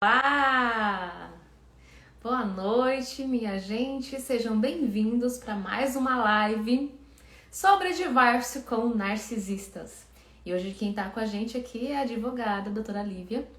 Olá! Boa noite, minha gente. Sejam bem-vindos para mais uma live sobre divórcio com narcisistas. E hoje quem está com a gente aqui é a advogada, a doutora Lívia.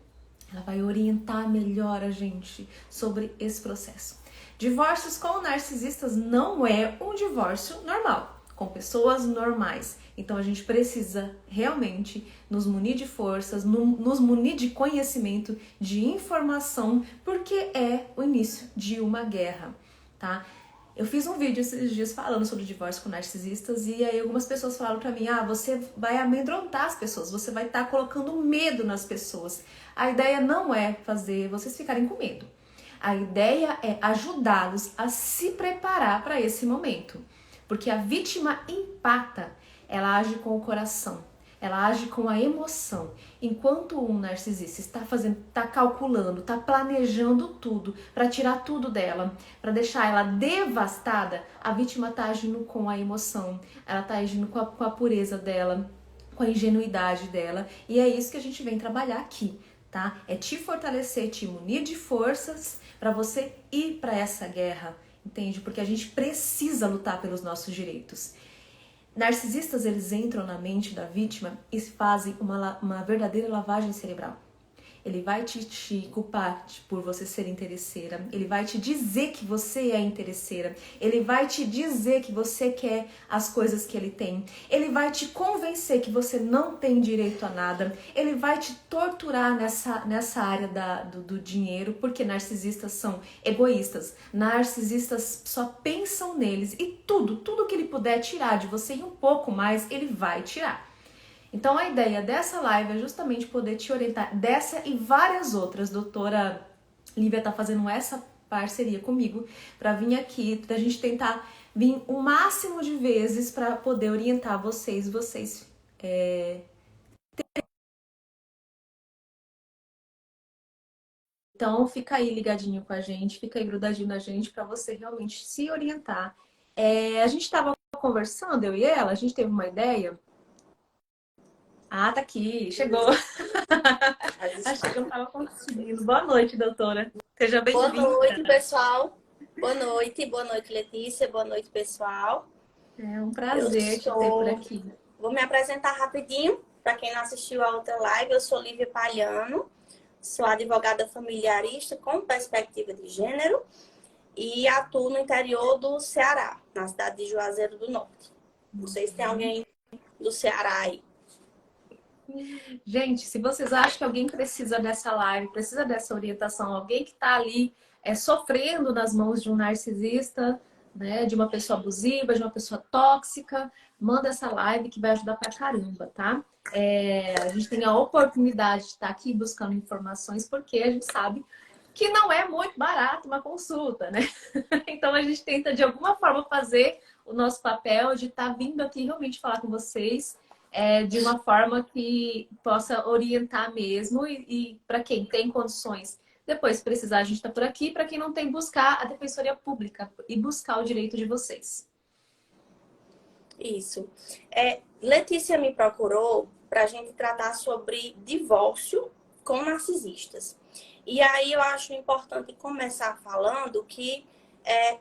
Ela vai orientar melhor a gente sobre esse processo. Divórcios com narcisistas não é um divórcio normal, com pessoas normais. Então a gente precisa realmente nos munir de forças, nos munir de conhecimento, de informação, porque é o início de uma guerra, tá? Eu fiz um vídeo esses dias falando sobre divórcio com narcisistas e aí algumas pessoas falaram pra mim, você vai amedrontar as pessoas, você vai estar colocando medo nas pessoas. A ideia não é fazer vocês ficarem com medo. A ideia é ajudá-los a se preparar para esse momento. Porque a vítima empata, ela age com o coração, ela age com a emoção. Enquanto um narcisista está calculando, está planejando tudo para tirar tudo dela, para deixar ela devastada, a vítima está agindo com a emoção, ela está agindo com a pureza dela, com a ingenuidade dela. E é isso que a gente vem trabalhar aqui, tá? É te fortalecer, te munir de forças para você ir para essa guerra, entende? Porque a gente precisa lutar pelos nossos direitos. Narcisistas, eles entram na mente da vítima e fazem uma verdadeira lavagem cerebral. Ele vai te culpar por você ser interesseira, ele vai te dizer que você é interesseira, ele vai te dizer que você quer as coisas que ele tem, ele vai te convencer que você não tem direito a nada, ele vai te torturar nessa área do dinheiro, porque narcisistas são egoístas, narcisistas só pensam neles e tudo que ele puder tirar de você e um pouco mais, ele vai tirar. Então a ideia dessa live é justamente poder te orientar dessa e várias outras. Doutora Lívia tá fazendo essa parceria comigo para vir aqui, pra gente tentar vir o máximo de vezes para poder orientar vocês. Então fica aí ligadinho com a gente, fica aí grudadinho na gente para você realmente se orientar. A gente estava conversando, eu e ela, a gente teve uma ideia. Ah, tá aqui, chegou. Achei que eu não estava conseguindo. Boa noite, doutora. Seja Boa bem-vinda. noite, pessoal. Boa noite, Letícia. Boa noite, pessoal. É um prazer te ter por aqui. Vou me apresentar rapidinho. Para quem não assistiu a outra live, eu sou Lívia Palhano, sou advogada familiarista com perspectiva de gênero e atuo no interior do Ceará, na cidade de Juazeiro do Norte. Não sei se tem alguém do Ceará aí. Gente, se vocês acham que alguém precisa dessa live, precisa dessa orientação, alguém que está ali sofrendo nas mãos de um narcisista, né, de uma pessoa abusiva, de uma pessoa tóxica, manda essa live que vai ajudar pra caramba, tá? A gente tem a oportunidade de estar aqui buscando informações porque a gente sabe que não é muito barato uma consulta, né? Então a gente tenta de alguma forma fazer o nosso papel de estar vindo aqui realmente falar com vocês de uma forma que possa orientar mesmo e para quem tem condições, depois se precisar a gente está por aqui, para quem não tem, buscar a Defensoria Pública e buscar o direito de vocês. Isso. Letícia me procurou para a gente tratar sobre divórcio com narcisistas. E aí eu acho importante começar falando que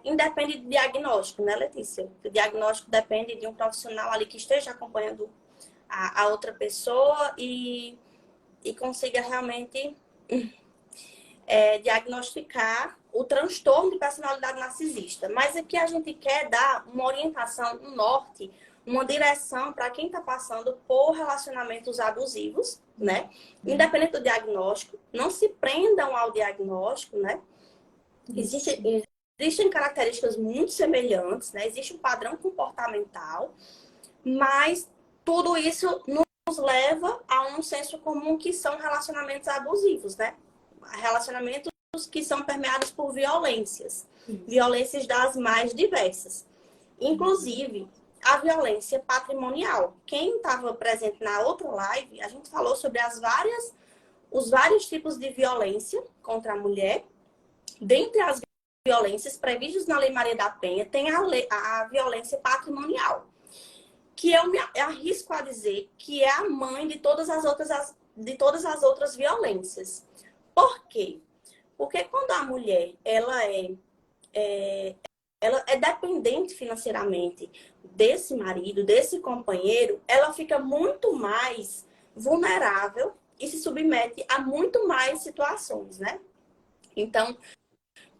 independe do diagnóstico, né, Letícia? O diagnóstico depende de um profissional ali que esteja acompanhando a outra pessoa e consiga realmente diagnosticar o transtorno de personalidade narcisista. Mas aqui a gente quer dar uma orientação, um norte, uma direção para quem está passando por relacionamentos abusivos, né? Independente do diagnóstico, não se prendam ao diagnóstico, né? Existem características muito semelhantes, né? Existe um padrão comportamental, mas tudo isso nos leva a um senso comum que são relacionamentos abusivos, né? Relacionamentos que são permeados por violências. Violências das mais diversas. Inclusive, a violência patrimonial. Quem estava presente na outra live, a gente falou sobre os vários tipos de violência contra a mulher. Dentre as violências previstas na Lei Maria da Penha, tem a violência patrimonial, que eu me arrisco a dizer que é a mãe de todas as outras violências. Por quê? Porque quando a mulher, ela é dependente financeiramente desse marido, desse companheiro, ela fica muito mais vulnerável e se submete a muito mais situações, né? Então,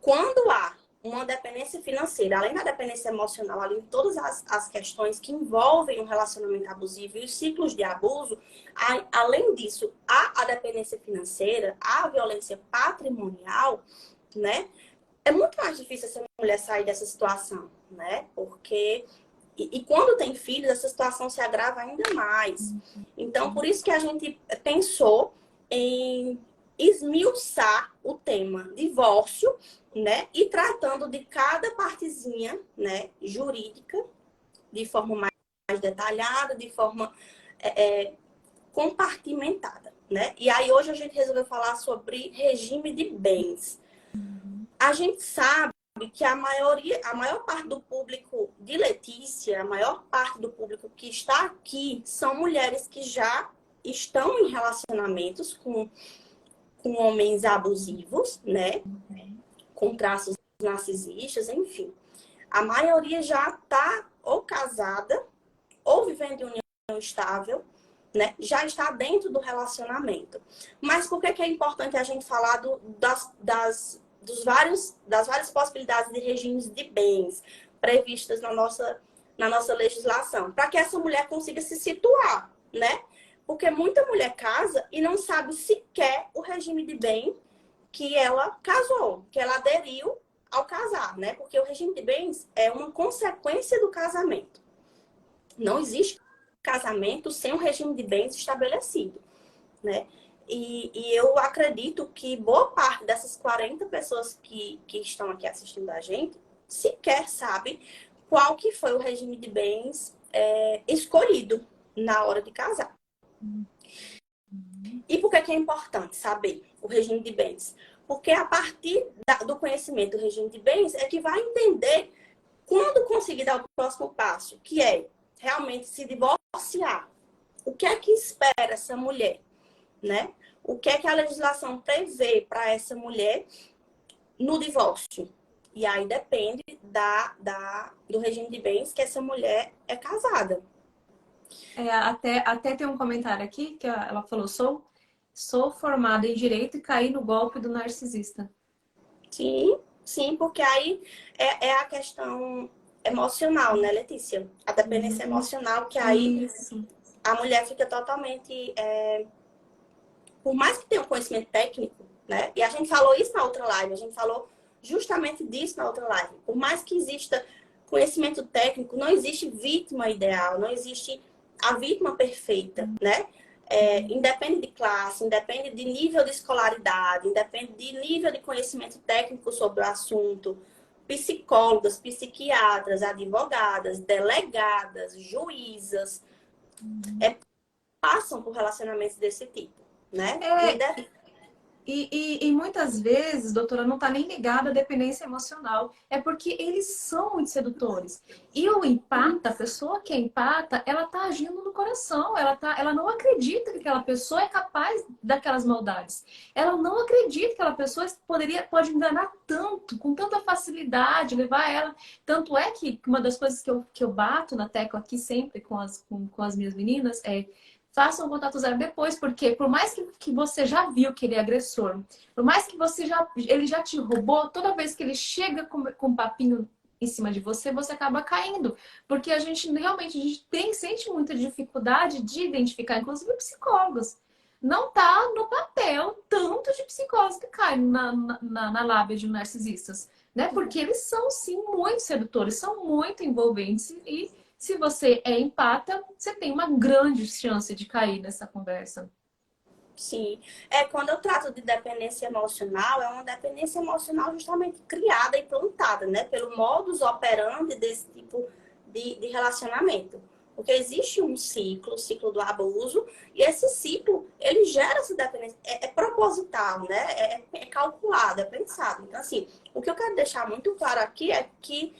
quando há uma dependência financeira, além da dependência emocional, além de todas as questões que envolvem o relacionamento abusivo e os ciclos de abuso, além disso, há a dependência financeira, há a violência patrimonial, né? É muito mais difícil essa mulher sair dessa situação, né? Porque e quando tem filhos, essa situação se agrava ainda mais. Então, por isso que a gente pensou em esmiuçar o tema divórcio, né? E tratando de cada partezinha, né, jurídica, de forma mais detalhada, de forma compartimentada, né? E aí hoje a gente resolveu falar sobre regime de bens. A gente sabe que a maior parte do público de Letícia, a maior parte do público que está aqui são mulheres que já estão em relacionamentos com homens abusivos, né? Com traços narcisistas, enfim. A maioria já está ou casada ou vivendo em união estável, né? Já está dentro do relacionamento. Mas por que é importante a gente falar das várias possibilidades de regimes de bens previstas na nossa legislação? Para que essa mulher consiga se situar, né? Porque muita mulher casa e não sabe sequer o regime de bem que ela casou, que ela aderiu ao casar, né? Porque o regime de bens é uma consequência do casamento. Não existe casamento sem um regime de bens estabelecido, né? E eu acredito que boa parte dessas 40 pessoas que estão aqui assistindo a gente sequer sabe qual que foi o regime de bens escolhido na hora de casar. E por que é importante saber o regime de bens? Porque a partir do conhecimento do regime de bens é que vai entender quando conseguir dar o próximo passo, que é realmente se divorciar. O que é que espera essa mulher, né? O que é que a legislação prevê para essa mulher no divórcio? E aí depende do regime de bens que essa mulher é casada. Até tem um comentário aqui que ela falou: sou formada em direito e caí no golpe do narcisista. Sim, porque aí é a questão emocional, né, Letícia? A dependência emocional, que aí a mulher fica totalmente... por mais que tenha um conhecimento técnico, né? E a gente falou isso na outra live, a gente falou justamente disso na outra live. Por mais que exista conhecimento técnico, não existe vítima ideal, não existe a vítima perfeita, né? Independe de classe, independe de nível de escolaridade, independe de nível de conhecimento técnico sobre o assunto. Psicólogas, psiquiatras, advogadas, delegadas, juízas, passam por relacionamentos desse tipo, né? E muitas vezes, doutora, não está nem ligada à dependência emocional. É porque eles são muito sedutores. E o empata, a pessoa que é empata, ela está agindo no coração. Ela não acredita que aquela pessoa é capaz daquelas maldades. Ela não acredita que aquela pessoa pode enganar tanto, com tanta facilidade, levar ela. Tanto é que uma das coisas que eu bato na tecla aqui sempre com as minhas meninas é: faça um contato zero depois, porque por mais que você já viu que ele é agressor, por mais que ele já te roubou, toda vez que ele chega com um papinho em cima de você, você acaba caindo. Porque a gente sente muita dificuldade de identificar, inclusive psicólogos. Não tá no papel tanto de psicólogos que caem na lábia de narcisistas, né? Porque eles são, sim, muito sedutores, são muito envolventes e se você é empata, você tem uma grande chance de cair nessa conversa. Sim. Quando eu trato de dependência emocional, é uma dependência emocional justamente criada e plantada, né? Pelo modus operandi desse tipo de relacionamento. Porque existe um ciclo, o ciclo do abuso, e esse ciclo, ele gera essa dependência. É proposital, né? É calculado, é pensado. Então, assim, o que eu quero deixar muito claro aqui é que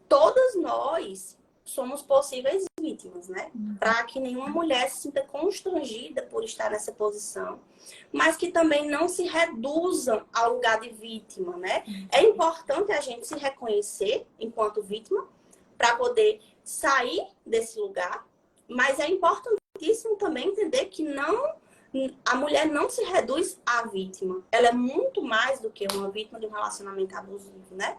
todas nós somos possíveis vítimas, né? Para que nenhuma mulher se sinta constrangida por estar nessa posição, mas que também não se reduzam ao lugar de vítima, né? É importante a gente se reconhecer enquanto vítima para poder sair desse lugar, mas é importantíssimo também entender que a mulher não se reduz à vítima. Ela é muito mais do que uma vítima de um relacionamento abusivo, né?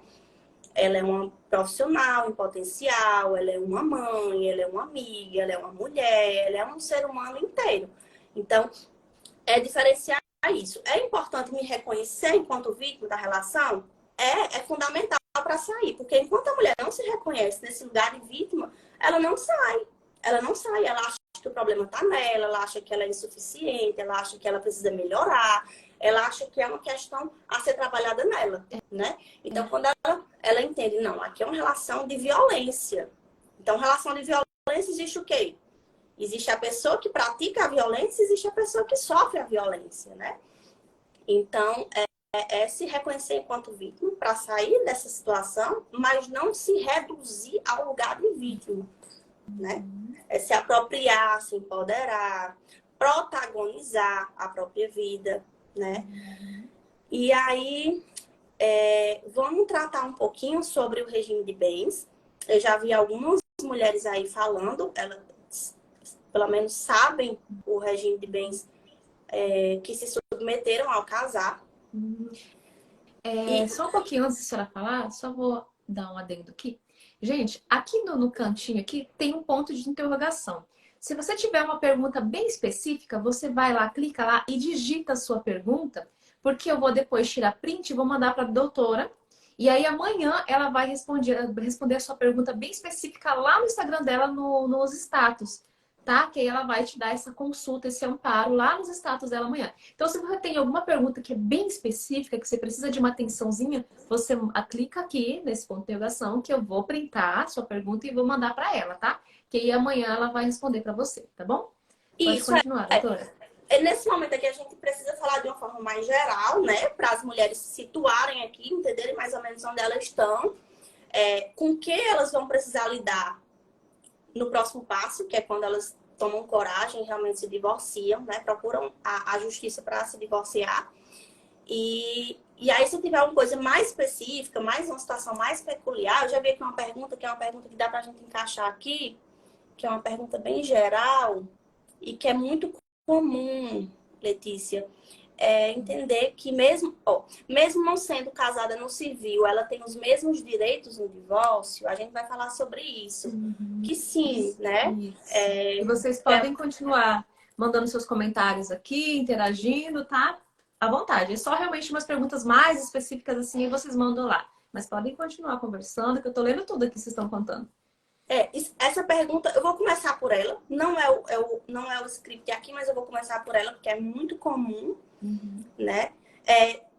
Ela é uma profissional em potencial, ela é uma mãe, ela é uma amiga, ela é uma mulher, ela é um ser humano inteiro. Então, é diferenciar isso. É importante me reconhecer enquanto vítima da relação? É fundamental para sair, porque enquanto a mulher não se reconhece nesse lugar de vítima, ela não sai. Ela não sai, ela acha que o problema está nela, ela acha que ela é insuficiente, ela acha que ela precisa melhorar, ela acha que é uma questão a ser trabalhada nela, né? Então, quando ela entende, não, aqui é uma relação de violência. Então, relação de violência existe o quê? Existe a pessoa que pratica a violência, existe a pessoa que sofre a violência, né? Então, é se reconhecer enquanto vítima para sair dessa situação, mas não se reduzir ao lugar de vítima, né? É se apropriar, se empoderar, protagonizar a própria vida, né? E aí, vamos tratar um pouquinho sobre o regime de bens. Eu já vi algumas mulheres aí falando, elas pelo menos sabem o regime de bens que se submeteram ao casar. Só um pouquinho antes da senhora falar, só vou dar um adendo aqui. Gente, aqui no cantinho aqui tem um ponto de interrogação. Se você tiver uma pergunta bem específica, você vai lá, clica lá e digita a sua pergunta, porque eu vou depois tirar print e vou mandar para a doutora. E aí amanhã ela vai responder a sua pergunta bem específica lá no Instagram dela, nos status, tá? Que aí ela vai te dar essa consulta, esse amparo lá nos status dela amanhã. Então, se você tem alguma pergunta que é bem específica, que você precisa de uma atençãozinha, você clica aqui nesse ponto de interrogação que eu vou printar a sua pergunta e vou mandar para ela, tá? Que aí amanhã ela vai responder para você, tá bom? Pode Isso continuar, doutora. Nesse momento aqui a gente precisa falar de uma forma mais geral, né? Para as mulheres se situarem aqui, entenderem mais ou menos onde elas estão, com o que elas vão precisar lidar no próximo passo, que é quando elas tomam coragem e realmente se divorciam, né? Procuram a justiça para se divorciar. E aí, se tiver uma coisa mais específica, mais uma situação mais peculiar, eu já vi aqui uma pergunta, que é uma pergunta que dá para a gente encaixar aqui, que é uma pergunta bem geral e que é muito comum, Letícia, entender que mesmo não sendo casada no civil, ela tem os mesmos direitos no divórcio. A gente vai falar sobre isso. Que sim, né? E vocês podem continuar mandando seus comentários aqui, interagindo, tá? À vontade. É só realmente umas perguntas mais específicas assim e vocês mandam lá. Mas podem continuar conversando, que eu tô lendo tudo aqui que vocês estão contando. Essa pergunta, eu vou começar por ela. Não é o script aqui, mas eu vou começar por ela, porque é muito comum, né?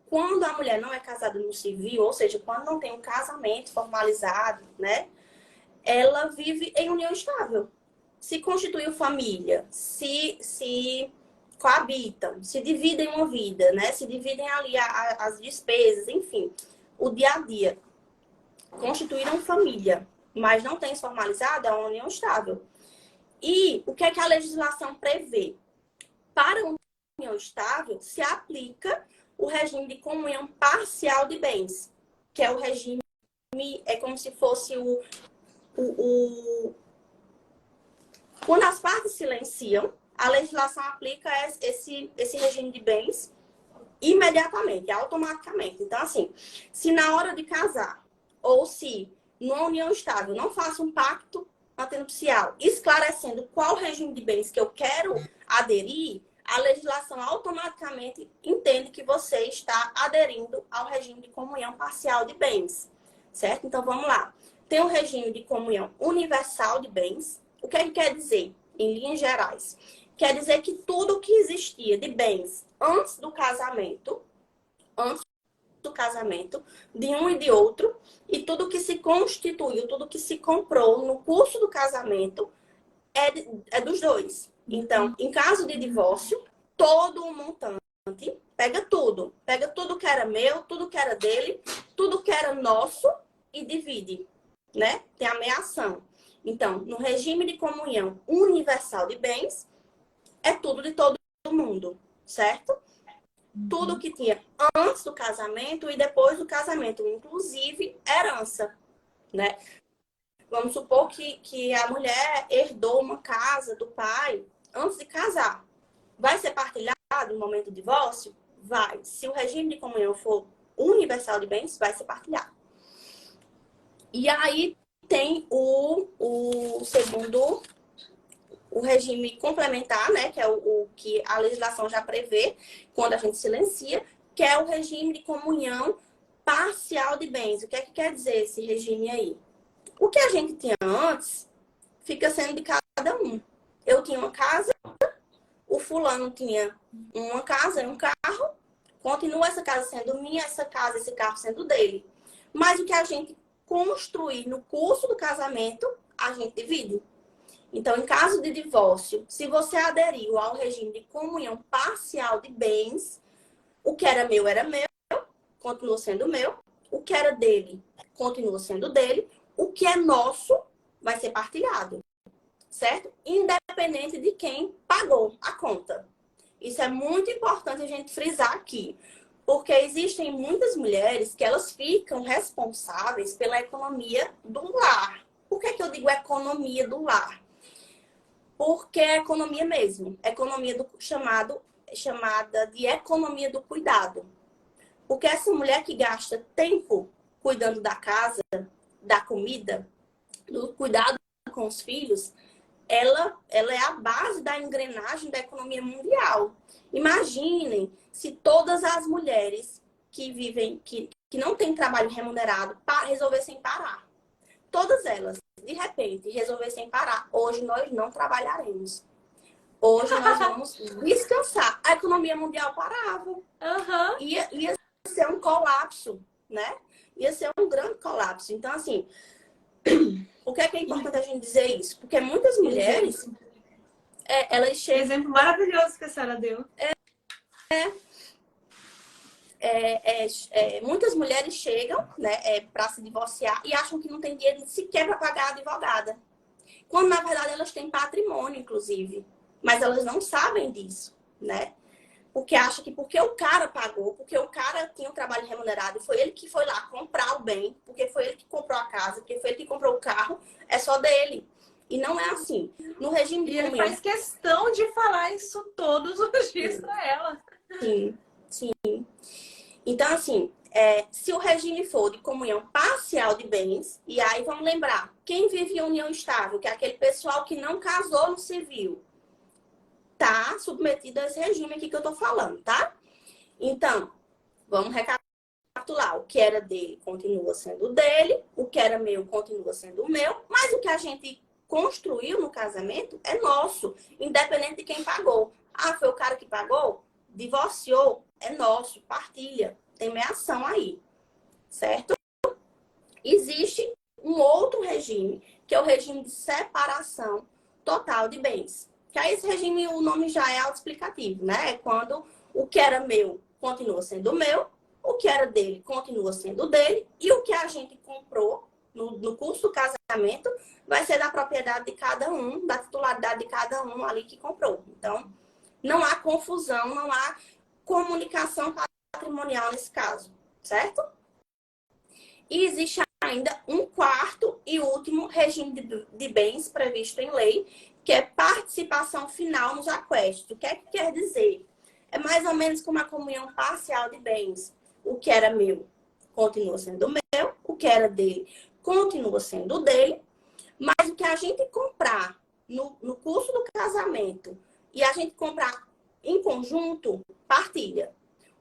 Quando a mulher não é casada no civil, ou seja, quando não tem um casamento formalizado, né? Ela vive em união estável. Se constituiu família, se coabitam, se dividem uma vida, né? Se dividem ali as despesas, enfim, o dia a dia. Constituíram família, mas não tem formalizado, é uma união estável. E o que é que a legislação prevê? Para uma união estável, se aplica o regime de comunhão parcial de bens, que é o regime, é como se fosse quando as partes silenciam, a legislação aplica esse regime de bens imediatamente, automaticamente. Então, assim, se na hora de casar, ou se numa união estável não faço um pacto antenupcial esclarecendo qual regime de bens que eu quero aderir, a legislação automaticamente entende que você está aderindo ao regime de comunhão parcial de bens, certo? Então, vamos lá. Tem o regime de comunhão universal de bens. O que é que quer dizer, em linhas gerais? Quer dizer que tudo que existia de bens antes do casamento, de um e de outro, e tudo que se constituiu, tudo que se comprou no curso do casamento é dos dois. Então, em caso de divórcio, todo o montante pega tudo que era meu, tudo que era dele, tudo que era nosso e divide, né? Tem a meação. Então, no regime de comunhão universal de bens, é tudo de todo mundo, certo? Tudo que tinha antes do casamento e depois do casamento, inclusive herança, né? Vamos supor que a mulher herdou uma casa do pai antes de casar. Vai ser partilhado no momento do divórcio? Vai. Se o regime de comunhão for universal de bens, vai ser partilhado. E aí tem o segundo, o regime complementar, né? Que é o que a legislação já prevê quando a gente silencia, que é o regime de comunhão parcial de bens. O que é que quer dizer esse regime aí? O que a gente tinha antes fica sendo de cada um. Eu tinha uma casa, o fulano tinha uma casa e um carro, continua essa casa sendo minha, essa casa, esse carro sendo dele. Mas o que a gente construir no curso do casamento, a gente divide. Então, em caso de divórcio, se você aderiu ao regime de comunhão parcial de bens, o que era meu, continua sendo meu. O que era dele, continua sendo dele. O que é nosso, vai ser partilhado. Certo? Independente de quem pagou a conta. Isso é muito importante a gente frisar aqui. Porque existem muitas mulheres que elas ficam responsáveis pela economia do lar. Por que eu digo economia do lar? Porque é economia mesmo. Economia do chamada de economia do cuidado. Porque essa mulher que gasta tempo cuidando da casa, da comida, do cuidado com os filhos, ela é a base da engrenagem da economia mundial. Imaginem se todas as mulheres que vivem, que não têm trabalho remunerado, resolvessem parar. Todas elas, de repente, resolvessem parar. Hoje nós não trabalharemos. Hoje nós vamos descansar. A economia mundial parava. Uhum. Ia ser um colapso, né? Ia ser um grande colapso. Então, assim, por que é importante a gente dizer isso? Porque muitas mulheres, elas chegam... Exemplo maravilhoso que a senhora deu. Muitas mulheres chegam, né, para se divorciar e acham que não tem dinheiro sequer para pagar a advogada. Quando, na verdade, elas têm patrimônio, inclusive. Mas elas não sabem disso, né? Porque acham que porque o cara pagou, porque o cara tinha um trabalho remunerado, foi ele que foi lá comprar o bem, porque foi ele que comprou a casa, porque foi ele que comprou o carro, é só dele. E não é assim. No regime de comunhão... ele faz questão de falar isso todos os dias para ela. Sim, sim. Então, assim, se o regime for de comunhão parcial de bens, e aí vamos lembrar, quem vive em união estável, que é aquele pessoal que não casou no civil, tá submetido a esse regime aqui que eu tô falando, tá? Então, vamos recapitular. O que era dele continua sendo dele, o que era meu continua sendo meu, mas o que a gente construiu no casamento é nosso, independente de quem pagou. Ah, foi o cara que pagou? Divorciou? É nosso, partilha. Tem meação aí, certo? Existe um outro regime, que é o regime de separação total de bens. Que aí esse regime, o nome já é autoexplicativo, né? É quando o que era meu continua sendo meu, o que era dele continua sendo dele, e o que a gente comprou no curso do casamento vai ser da propriedade de cada um, da titularidade de cada um ali que comprou. Então, não há confusão, não há comunicação patrimonial nesse caso, certo? E existe ainda um quarto e último regime de bens previsto em lei, que é participação final nos aquestos. O que é que quer dizer? É mais ou menos como a comunhão parcial de bens. O que era meu continua sendo meu, o que era dele continua sendo dele, mas o que a gente comprar no curso do casamento e a gente comprar em conjunto, partilha.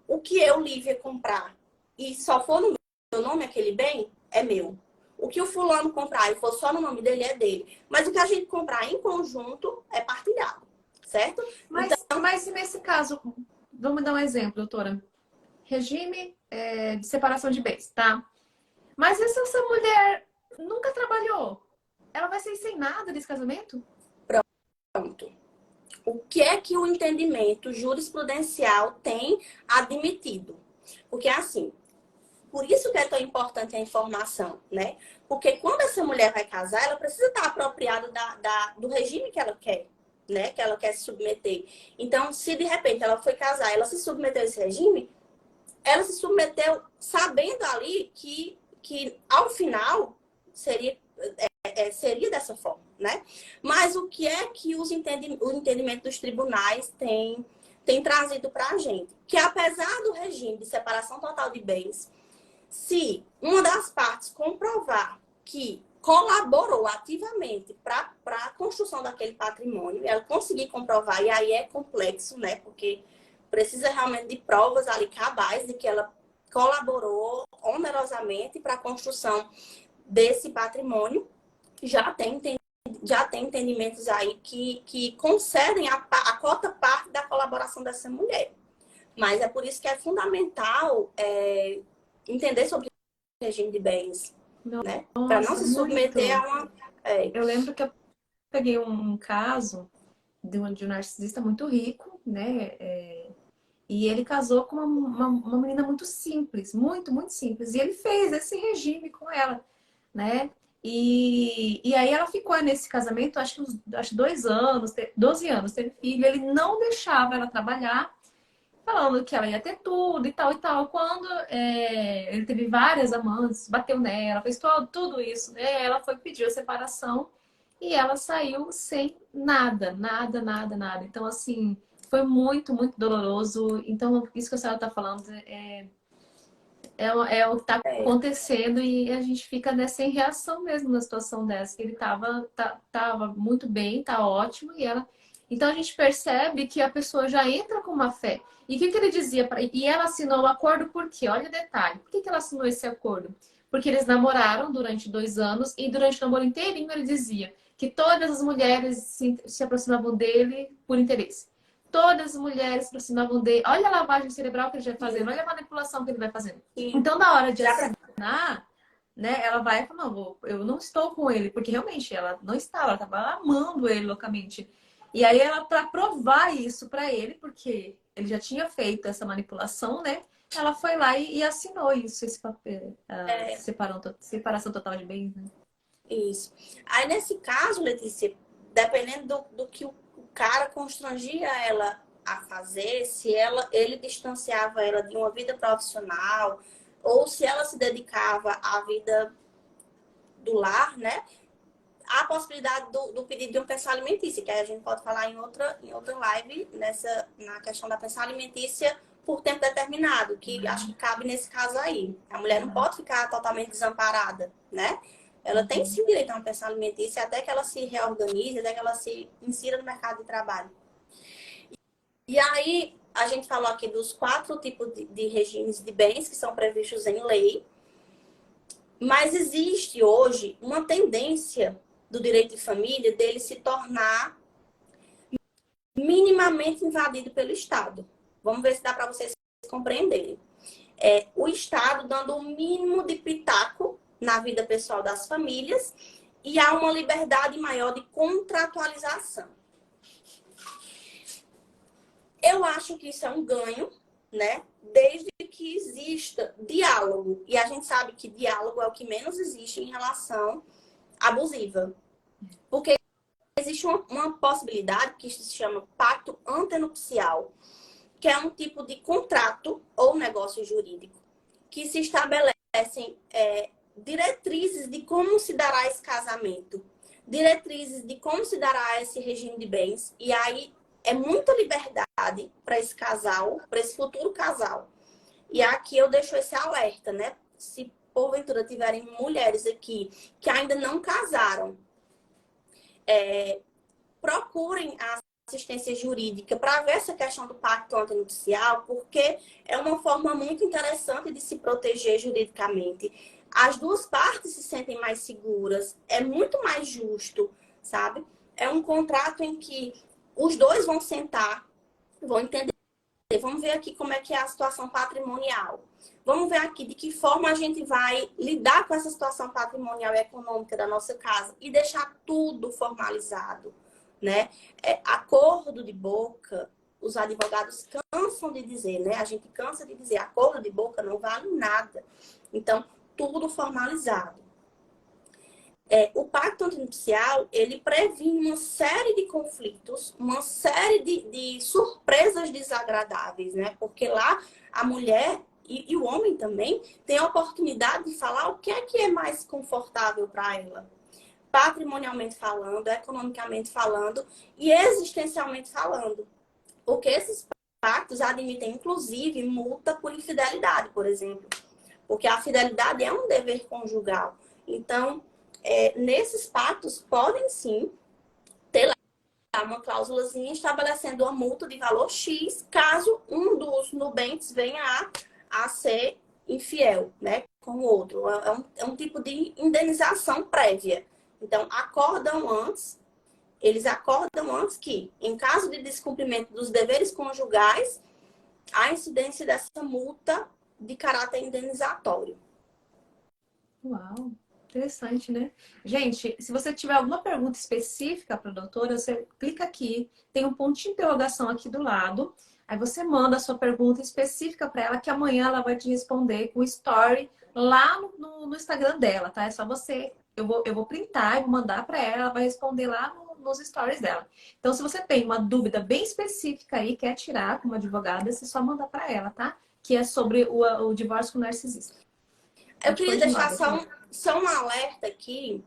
O que eu, Lívia, comprar e só for no meu nome aquele bem, é meu. O que o fulano comprar e for só no nome dele, é dele. Mas o que a gente comprar em conjunto é partilhado, certo? Mas se nesse caso, vamos dar um exemplo, doutora. Regime de separação de bens, tá? Mas e se essa mulher nunca trabalhou? Ela vai sair sem nada desse casamento? Pronto. O que é que o entendimento jurisprudencial tem admitido? Porque, assim, Por isso que é tão importante a informação, né? Porque quando essa mulher vai casar, ela precisa estar apropriada do regime que ela quer, né? Que ela quer se submeter. Então, se de repente ela foi casar, ela se submeteu a esse regime, ela se submeteu sabendo ali que ao final seria, seria dessa forma, né? Mas o que é que o entendimento dos tribunais tem trazido para a gente? Que apesar do regime de separação total de bens, se uma das partes comprovar que colaborou ativamente para a construção daquele patrimônio, ela conseguir comprovar, e aí é complexo, né? Porque precisa realmente de provas ali cabais de que ela colaborou onerosamente para a construção desse patrimônio. Já tem entendimentos aí que concedem a cota parte da colaboração dessa mulher. Mas é por isso que é fundamental entender sobre o regime de bens, né? Para não Nossa, se submeter muito. a uma... Eu lembro que eu peguei um caso de um narcisista muito rico, né? E ele casou com uma menina muito simples, muito simples. E ele fez esse regime com ela, né? E aí ela ficou nesse casamento, acho 2 anos, 12 anos, teve filho. Ele não deixava ela trabalhar, falando que ela ia ter tudo e tal e tal. Quando ele teve várias amantes, bateu nela, fez tudo isso, né? Ela foi pedir a separação e ela saiu sem nada, nada, nada, nada. Então, assim, foi muito doloroso. Então, isso que a senhora está falando é o que está É, acontecendo e a gente fica, né, sem reação mesmo na situação dessa. Ele tava muito bem, tá ótimo, e ela. Então a gente percebe que a pessoa já entra com uma fé. E o que ele dizia para. E ela assinou o acordo por quê? Olha o detalhe. Por que ela assinou esse acordo? Porque eles namoraram durante 2 anos e durante o namoro inteirinho ele dizia que todas as mulheres se aproximavam dele por interesse. Todas as mulheres se aproximavam dele. Olha a lavagem cerebral que ele vai fazendo, olha a manipulação que ele vai fazendo. sim. Então, na hora de Já pra... assinar, né, ela vai e fala, não, eu não estou com ele, porque realmente ela não estava, ela estava amando ele loucamente. E aí ela, para provar isso para ele, porque ele já tinha feito essa manipulação, né? Ela foi lá e assinou isso, esse papel, a separação total de bens, né? Isso. Aí, nesse caso, Letícia, dependendo do que o cara constrangia ela a fazer, se ele distanciava ela de uma vida profissional, ou se ela se dedicava à vida do lar, né? Há a possibilidade do pedido de uma pensão alimentícia, que aí a gente pode falar em outra live na questão da pensão alimentícia por tempo determinado, que acho que cabe nesse caso aí. A mulher não pode ficar totalmente desamparada, né? Ela tem sim direito a uma pensão alimentícia até que ela se reorganize, até que ela se insira no mercado de trabalho. E aí, a gente falou aqui dos 4 tipos de regimes de bens que são previstos em lei, mas existe hoje uma tendência do direito de família dele se tornar minimamente invadido pelo Estado. Vamos ver se dá para vocês compreenderem. O Estado dando o mínimo de pitaco na vida pessoal das famílias e há uma liberdade maior de contratualização. Eu acho que isso é um ganho, né? Desde que exista diálogo. E a gente sabe que diálogo é o que menos existe em relação abusiva. Porque existe uma possibilidade que se chama pacto antenupcial, que é um tipo de contrato ou negócio jurídico que se estabelecem diretrizes de como se dará esse casamento, diretrizes de como se dará esse regime de bens, e aí é muita liberdade para esse casal, para esse futuro casal. E aqui eu deixo esse alerta, né? Se porventura tiverem mulheres aqui que ainda não casaram, procurem a assistência jurídica para ver essa questão do pacto antenupcial, porque é uma forma muito interessante de se proteger juridicamente. As duas partes se sentem mais seguras, é muito mais justo, sabe? É um contrato em que os dois vão sentar, vão entender, vamos ver aqui como é que é a situação patrimonial. Vamos ver aqui de que forma a gente vai lidar com essa situação patrimonial e econômica da nossa casa e deixar tudo formalizado, né? Acordo de boca, os advogados cansam de dizer, né? A gente cansa de dizer, acordo de boca não vale nada. Então, tudo formalizado. O pacto antinupcial, ele previne uma série de conflitos, uma série de surpresas desagradáveis, né? Porque lá a mulher e o homem também tem a oportunidade de falar o que é mais confortável para ela, patrimonialmente falando, economicamente falando e existencialmente falando. Porque esses pactos admitem, inclusive, multa por infidelidade, por exemplo. Porque a fidelidade é um dever conjugal. Então, nesses pactos podem sim ter lá uma cláusulazinha estabelecendo uma multa de valor X caso um dos nubentes venha a ser infiel, né, com o outro. É um tipo de indenização prévia. Então, eles acordam antes que, em caso de descumprimento dos deveres conjugais, a incidência dessa multa de caráter indenizatório. Uau, interessante, né? Gente, se você tiver alguma pergunta específica para a doutora, você clica aqui, tem um pontinho de interrogação aqui do lado. Aí você manda a sua pergunta específica para ela, que amanhã ela vai te responder com story lá no Instagram dela, tá? É só você. Eu vou printar e vou mandar para ela, ela vai responder lá nos stories dela. Então, se você tem uma dúvida bem específica aí, quer tirar como advogada, você só manda para ela, tá? Que é sobre o divórcio com narcisista. Eu Pode queria continuar, deixar doutora. só um alerta aqui.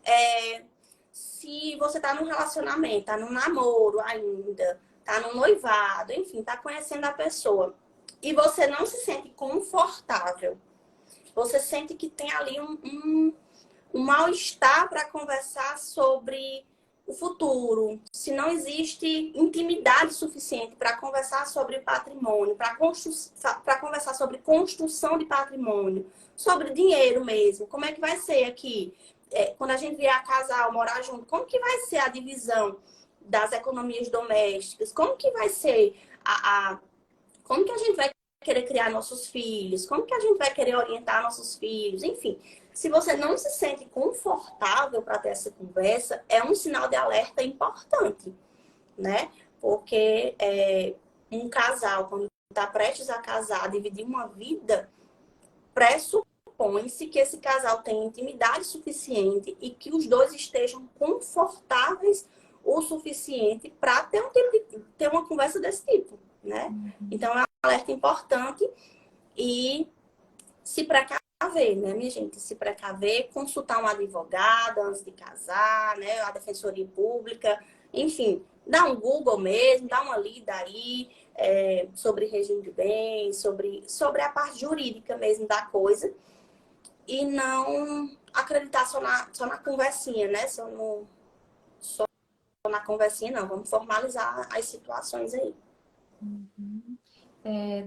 É, se você tá num relacionamento, tá num namoro ainda, tá num noivado, enfim, tá conhecendo a pessoa e você não se sente confortável, você sente que tem ali um mal-estar para conversar sobre o futuro, se não existe intimidade suficiente para conversar sobre patrimônio, para conversar sobre construção de patrimônio, sobre dinheiro mesmo, como é que vai ser aqui? Quando a gente vier a casar, morar junto, como que vai ser a divisão das economias domésticas? Como que vai ser como que a gente vai querer criar nossos filhos? Como que a gente vai querer orientar nossos filhos? Enfim, se você não se sente confortável para ter essa conversa, é um sinal de alerta importante, né? Porque um casal, quando está prestes a casar, dividir uma vida, pressupõe-se que esse casal tenha intimidade suficiente e que os dois estejam confortáveis o suficiente para ter uma conversa desse tipo, né? Então, é um alerta importante e se precaver, né, minha gente? Se precaver, consultar um advogado antes de casar, né? A defensoria pública, enfim, dá um Google mesmo, dá uma lida aí sobre regime de bens, sobre a parte jurídica mesmo da coisa e não acreditar só na conversinha, né? Só na conversinha, não. Vamos formalizar as situações aí.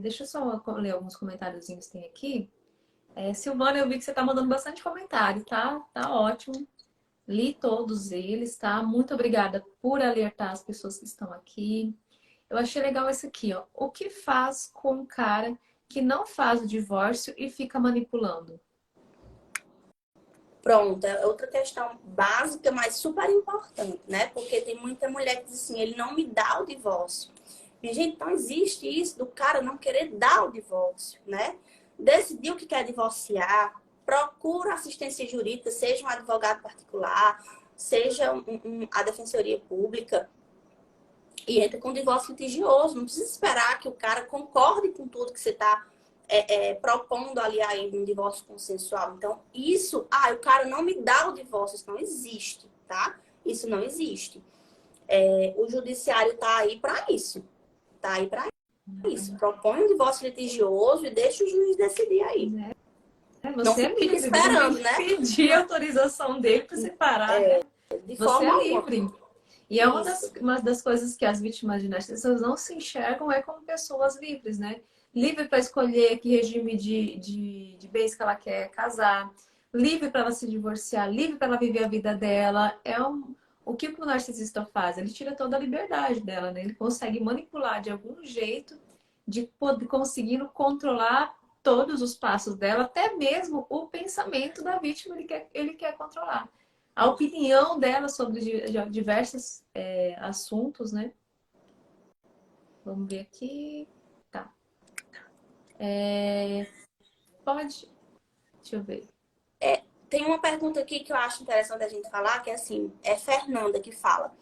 Deixa eu só ler alguns comentáriozinhos que tem aqui. Silvana, eu vi que você está mandando bastante comentário, tá? Tá ótimo. Li todos eles, tá? Muito obrigada por alertar as pessoas que estão aqui. Eu achei legal esse aqui, ó. O que faz com um cara que não faz o divórcio e fica manipulando? Pronto, é outra questão básica, mas super importante, né? Porque tem muita mulher que diz assim, ele não me dá o divórcio. Minha gente, então existe isso do cara não querer dar o divórcio, né? Decidiu que quer divorciar, procura assistência jurídica, seja um advogado particular, seja a defensoria pública, e entra com divórcio litigioso. Não precisa esperar que o cara concorde com tudo que você está propondo ali a ele um divórcio consensual. Então, o cara não me dá o divórcio, isso não existe, tá? Isso não existe. O judiciário está aí para isso. Tá aí para isso. Propõe um divórcio litigioso e deixa o juiz decidir aí. Né? Não Você é fica livre, você não tem esperando, que né? pedir autorização dele para separar, né? De Você forma é alguma. livre. E é Isso. uma das coisas que as vítimas de narcisismo não se enxergam é como pessoas livres, né? Livre para escolher que regime de bens que ela quer casar, livre para ela se divorciar, livre para ela viver a vida dela. O que o narcisista faz? Ele tira toda a liberdade dela, né? Ele consegue manipular de algum jeito, de poder, conseguindo controlar todos os passos dela, até mesmo o pensamento da vítima ele quer controlar a opinião dela sobre diversos assuntos, né? Vamos ver aqui. Tá. Pode. Deixa eu ver. Tem uma pergunta aqui que eu acho interessante a gente falar, que é assim, é Fernanda que fala.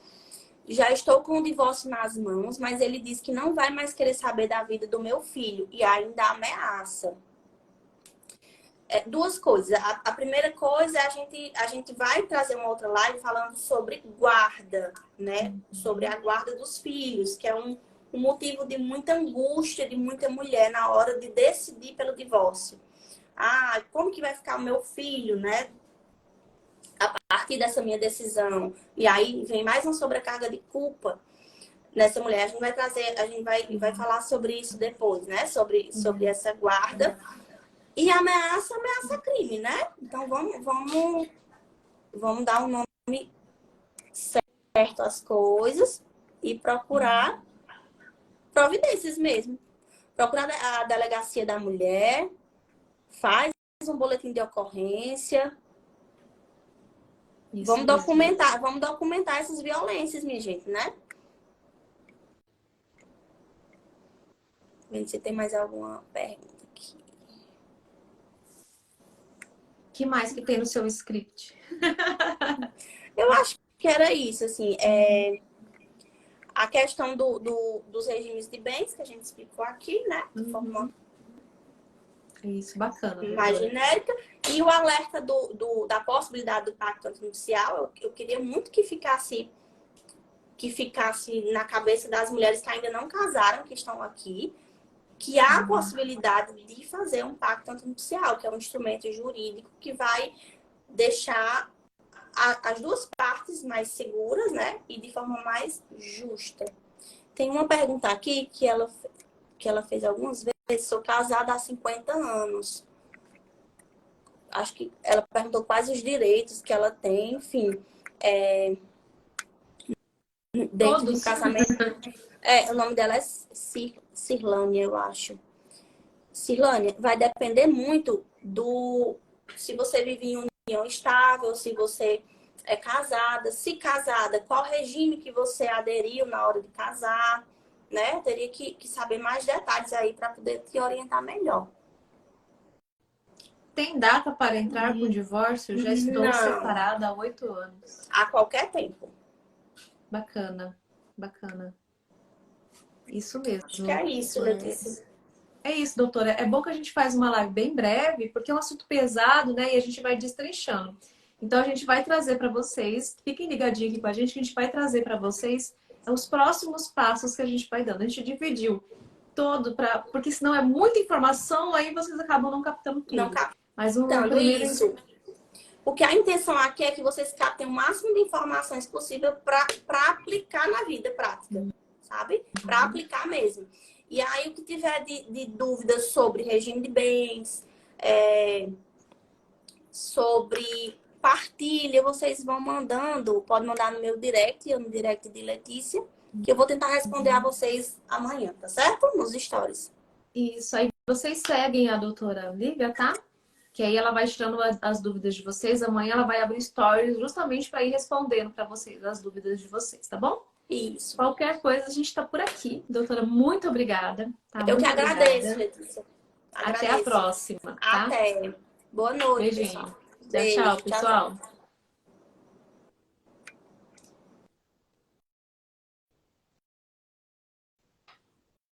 Já estou com o divórcio nas mãos, mas ele diz que não vai mais querer saber da vida do meu filho e ainda ameaça. Duas coisas. A primeira coisa é a gente vai trazer uma outra live falando sobre guarda, né? Sobre a guarda dos filhos, que é um motivo de muita angústia de muita mulher na hora de decidir pelo divórcio. Ah, como que vai ficar o meu filho, né? A partir dessa minha decisão. E aí vem mais uma sobrecarga de culpa nessa mulher. A gente vai trazer, a gente vai falar sobre isso depois, né? Sobre essa guarda. E ameaça crime, né? Então vamos dar um nome certo às coisas e procurar providências mesmo. Procurar a delegacia da mulher, faz um boletim de ocorrência. Isso Vamos mesmo. documentar essas violências, minha gente, né? Vendo se tem mais alguma pergunta aqui. O que mais que tem no seu script? Eu acho que era isso, assim. A questão dos regimes de bens, que a gente explicou aqui, né? De forma Isso, bacana. mais genérica. E o alerta da possibilidade do pacto antinupcial, eu queria muito que ficasse na cabeça das mulheres que ainda não casaram, que estão aqui, que há a possibilidade de fazer um pacto antinupcial, que é um instrumento jurídico que vai deixar as duas partes mais seguras, né? E de forma mais justa. Tem uma pergunta aqui que ela fez algumas vezes. Sou casada há 50 anos. Acho que ela perguntou quais os direitos que ela tem, enfim. Dentro de um Todos. casamento. O nome dela é Cirlânia, eu acho. Cirlânia, vai depender muito se você vive em união estável, se você é casada. Se casada, qual regime que você aderiu na hora de casar, né? Teria que saber mais detalhes aí para poder te orientar melhor. Tem data para entrar com o divórcio? Já estou Não, separada há 8 anos. a qualquer tempo. Bacana, bacana. Isso mesmo. Acho que é isso, Letícia. É isso, doutora. É bom que a gente faz uma live bem breve, porque é um assunto pesado, né? E a gente vai destrinchando. Então a gente vai trazer para vocês, fiquem ligadinhos aqui com a gente, que a gente vai trazer para vocês os próximos passos que a gente vai dando. A gente dividiu todo porque senão é muita informação, aí vocês acabam não captando tudo. Não captando Mas primeiro isso. Porque a intenção aqui é que vocês captem o máximo de informações possível para aplicar na vida prática, sabe? Para aplicar mesmo. E aí, o que tiver de dúvidas sobre regime de bens, sobre partilha, vocês vão mandando. Pode mandar no meu direct, ou no direct de Letícia, que eu vou tentar responder a vocês amanhã, tá certo? Nos stories. Isso, aí vocês seguem a doutora Lívia, tá? Que aí ela vai tirando as dúvidas de vocês. Amanhã ela vai abrir stories justamente para ir respondendo para vocês as dúvidas de vocês, tá bom? Isso. Qualquer coisa, a gente está por aqui. Doutora, muito obrigada. Tá? Eu muito que agradeço, Letícia. Até a próxima, tá? Até. Boa noite, Beijinho. pessoal. Tchau, pessoal.